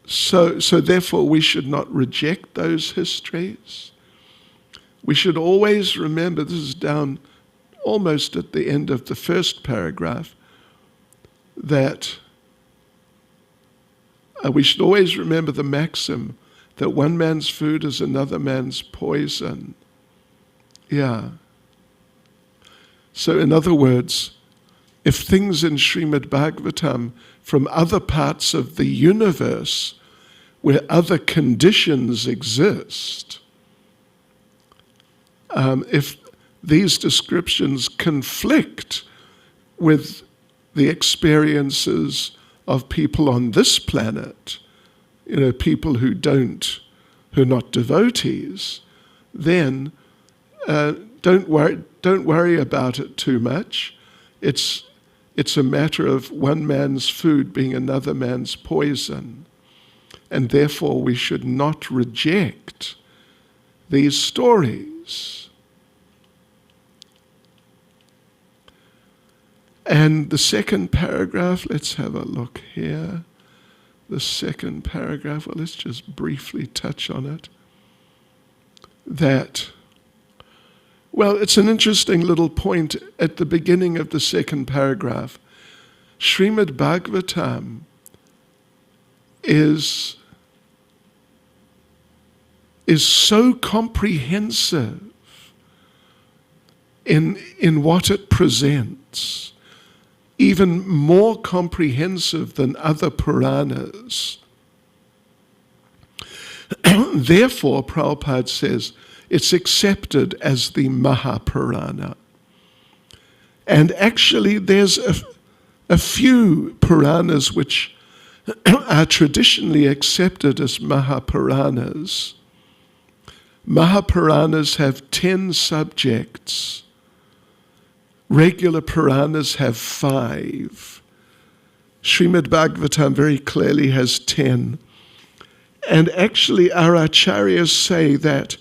so therefore we should not reject those histories. We should always remember, this is down almost at the end of the first paragraph, that we should always remember the maxim that one man's food is another man's poison. Yeah. So in other words, if things in Srimad Bhagavatam from other parts of the universe where other conditions exist, if these descriptions conflict with the experiences of people on this planet, people who are not devotees, then don't worry about it too much. It's a matter of one man's food being another man's poison, and therefore we should not reject these stories. And the second paragraph, let's have a look here. The second paragraph, well, let's just briefly touch on it. It's an interesting little point at the beginning of the second paragraph. Srimad Bhagavatam is so comprehensive in what it presents, even more comprehensive than other Puranas. Therefore, Prabhupada says, it's accepted as the Mahapurana. And actually there's a few Puranas which are traditionally accepted as Mahapuranas. Mahapuranas have 10 subjects. Regular Puranas have 5. Srimad Bhagavatam very clearly has 10. And actually our acharyas say that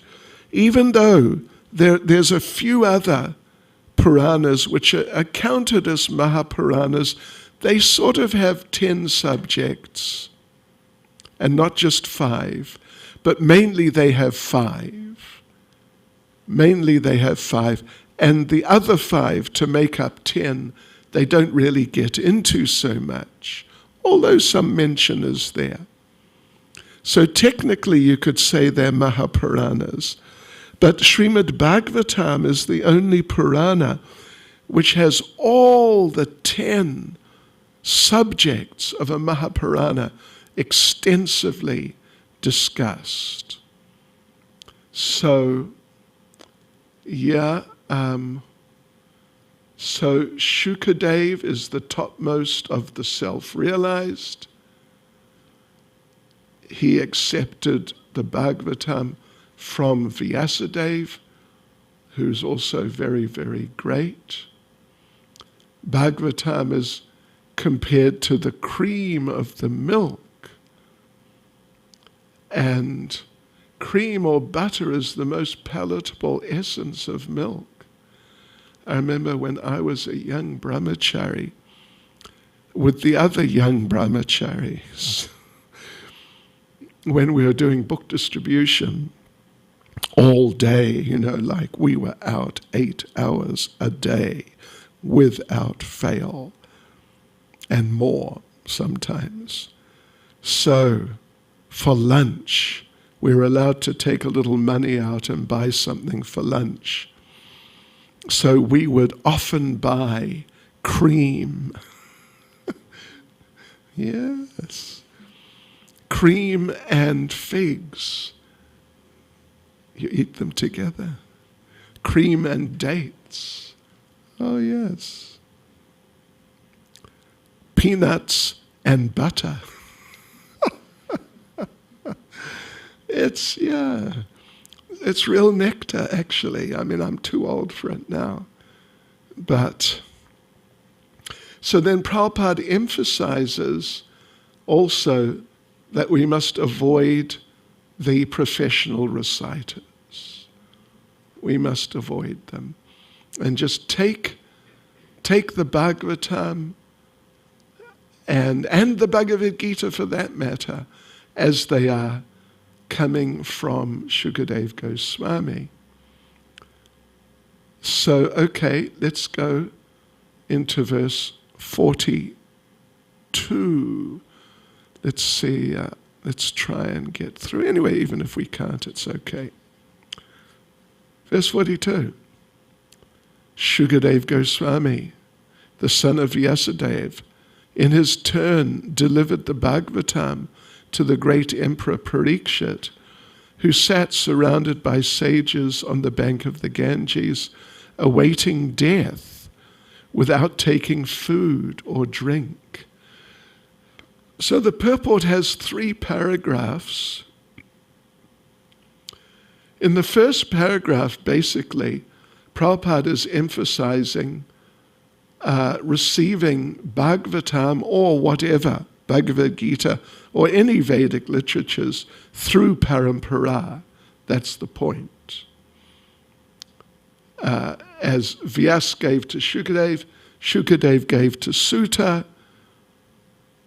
even though there's a few other Puranas which are counted as Mahapuranas, they sort of have 10 subjects, and not just 5, but mainly they have 5. And the other 5 to make up 10, they don't really get into so much, although some mention is there. So technically you could say they're Mahapuranas. But Srimad Bhagavatam is the only Purana which has all the 10 subjects of a Mahapurana extensively discussed. So, so Shukadev is the topmost of the self-realized. He accepted the Bhagavatam from Vyasadeva, who's also very, very great. Bhagavatam is compared to the cream of the milk. And cream or butter is the most palatable essence of milk. I remember when I was a young brahmachari with the other young brahmacharis, when we were doing book distribution all day, like we were out 8 hours a day without fail, and more sometimes. So for lunch, we were allowed to take a little money out and buy something for lunch. So we would often buy cream. Yes. Cream and figs. You eat them together. Cream and dates. Oh, yes. Peanuts and butter. It's real nectar, actually. I mean, I'm too old for it now. But, so then Prabhupada emphasizes also that we must avoid the professional reciters. We must avoid them. And just take the Bhagavatam and the Bhagavad Gita for that matter, as they are coming from Shukadeva Goswami. So, okay, let's go into verse 42. Let's see, let's try and get through. Anyway, even if we can't, it's okay. Verse 42. Shukadeva Goswami, the son of Vyasadeva, in his turn delivered the Bhagavatam to the great Emperor Parikshit, who sat surrounded by sages on the bank of the Ganges, awaiting death without taking food or drink. So the purport has 3 paragraphs. In the first paragraph, basically, Prabhupada is emphasizing receiving Bhagavatam or whatever, Bhagavad Gita, or any Vedic literatures through parampara. That's the point. As Vyas gave to Shukadev, Shukadev gave to Sutta,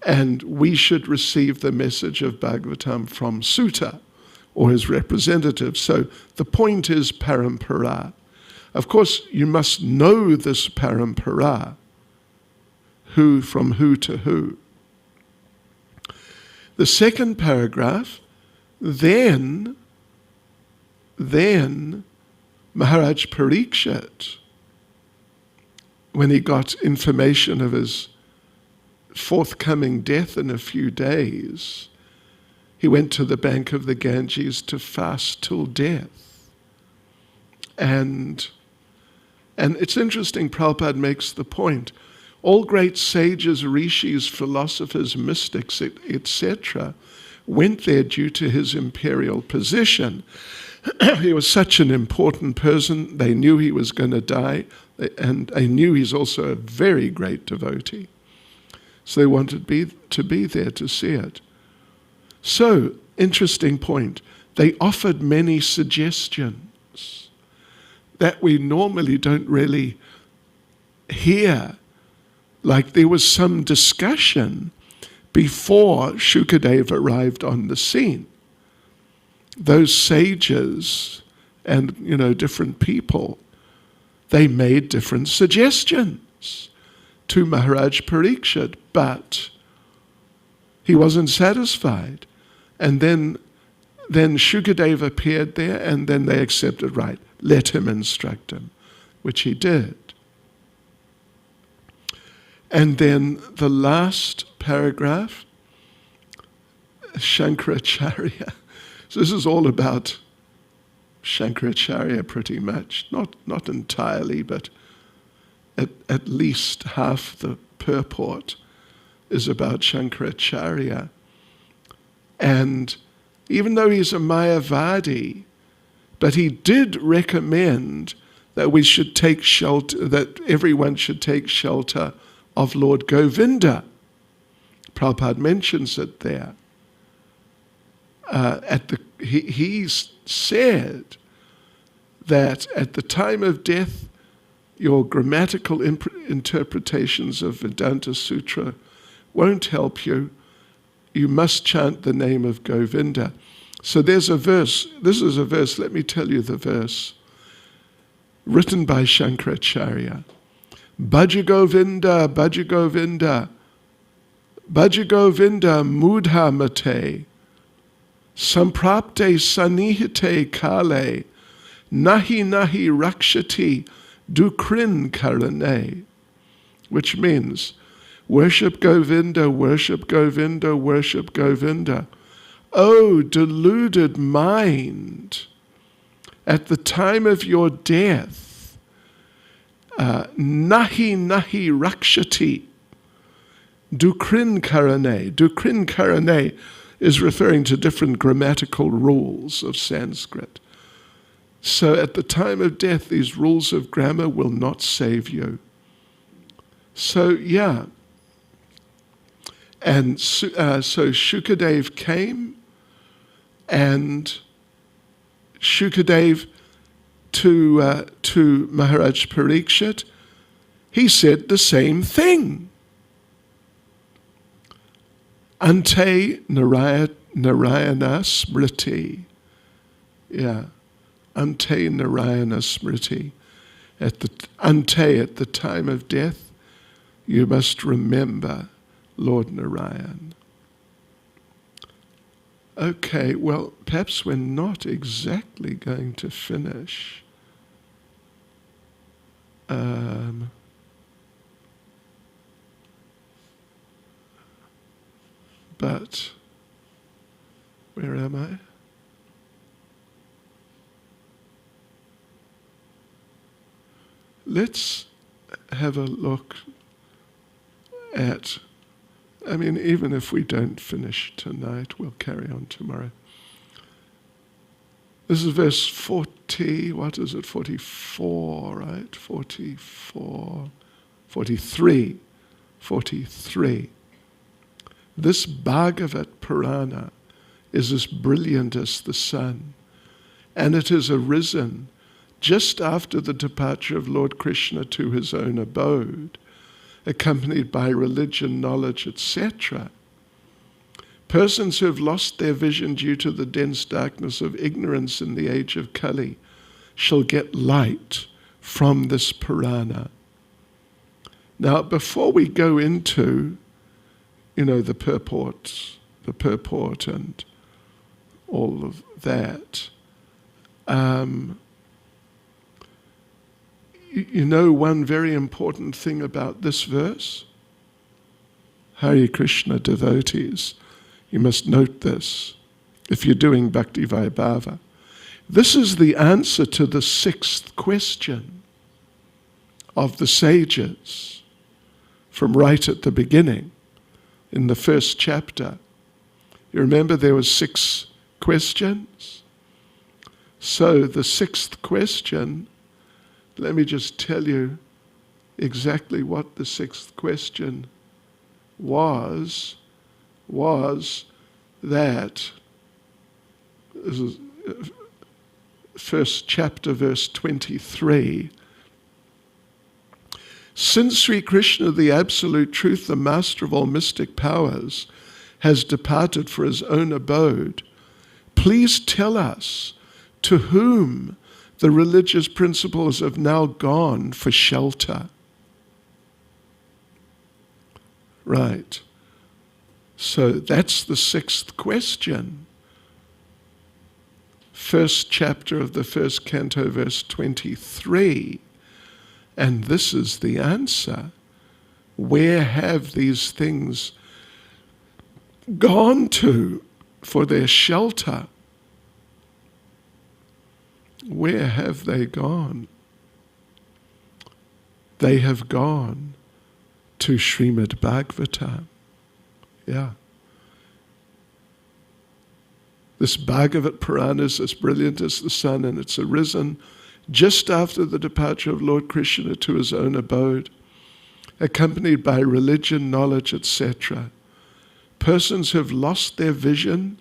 and we should receive the message of Bhagavatam from Sutta, or his representative. So the point is parampara. Of course, you must know this parampara, who from who to who. The second paragraph, then Maharaj Parikshit, when he got information of his forthcoming death in a few days, he went to the bank of the Ganges to fast till death. And it's interesting, Prabhupada makes the point, all great sages, rishis, philosophers, mystics, etc., went there due to his imperial position. He was such an important person, they knew he was going to die, and they knew he's also a very great devotee. So they wanted to be there to see it. So, interesting point, they offered many suggestions that we normally don't really hear. Like there was some discussion before Shukadeva arrived on the scene. Those sages and, different people, they made different suggestions to Maharaj Parikshit, but he wasn't satisfied. And then Shukadeva appeared there, and then they accepted, right, let him instruct him, which he did. And then the last paragraph, Shankaracharya. So this is all about Shankaracharya pretty much, not entirely, but at least half the purport is about Shankaracharya. And even though he's a Mayavadi, but he did recommend that we should take shelter, that everyone should take shelter of Lord Govinda. Prabhupada mentions it there. He said that at the time of death, your grammatical interpretations of Vedanta Sutra won't help you. You must chant the name of Govinda. So there's a verse, this is a verse, let me tell you the verse, written by Shankaracharya. Bhaja Govinda, Bhaja Govinda, Bhaja Govinda mudha mate, samprapte sanihite kale, nahi nahi rakshati dukrin karane, which means, worship Govinda, worship Govinda, worship Govinda. O deluded mind, at the time of your death, nahi nahi rakshati, dukrin karane. Dukrin karane is referring to different grammatical rules of Sanskrit. So at the time of death, these rules of grammar will not save you. So yeah. And so Shukadev came, and Shukadev to Maharaj Parikshit, he said the same thing. Ante Narayana Smriti. Yeah. Ante Narayana Smriti. At the time of death, you must remember Lord Narayan. Okay, well, perhaps we're not exactly going to finish. But where am I? Let's have a look at, I mean, even if we don't finish tonight, we'll carry on tomorrow. This is verse 40, what is it, 44, right? 44, 43, 43. This Bhagavat Purana is as brilliant as the sun, and it has arisen just after the departure of Lord Krishna to his own abode, accompanied by religion, knowledge, etc. Persons who have lost their vision due to the dense darkness of ignorance in the age of Kali shall get light from this Purana. Now, before we go into, the purport and all of that, one very important thing about this verse? Hare Krishna devotees, you must note this if you're doing Bhakti Vaibhava. This is the answer to the 6th question of the sages from right at the beginning in the first chapter. You remember there were 6 questions? So the 6th question, let me just tell you exactly what the 6th question was that, this is first chapter, verse 23. Since Sri Krishna, the Absolute Truth, the Master of all mystic powers, has departed for his own abode, please tell us to whom The religious principles have now gone for shelter. Right. So that's the sixth question. First chapter of the first canto, verse 23. And this is the answer. Where have these things gone to for their shelter? Where have they gone? They have gone to Srimad Bhagavatam. Yeah. This Bhagavat Purana is as brilliant as the sun, and it's arisen just after the departure of Lord Krishna to his own abode, accompanied by religion, knowledge, etc. Persons who have lost their vision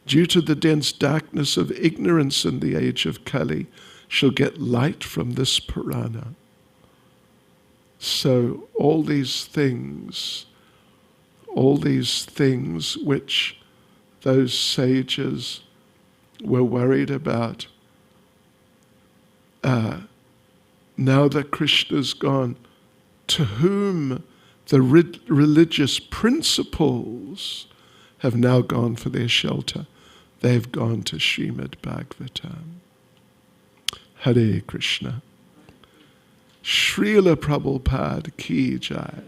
due to the dense darkness of ignorance in the age of Kali shall get light from this Purana. So all these things which those sages were worried about, now that Krishna's gone, to whom the religious principles have now gone for their shelter, they've gone to Srimad Bhagavatam. Hare Krishna. Srila Prabhupada ki jai.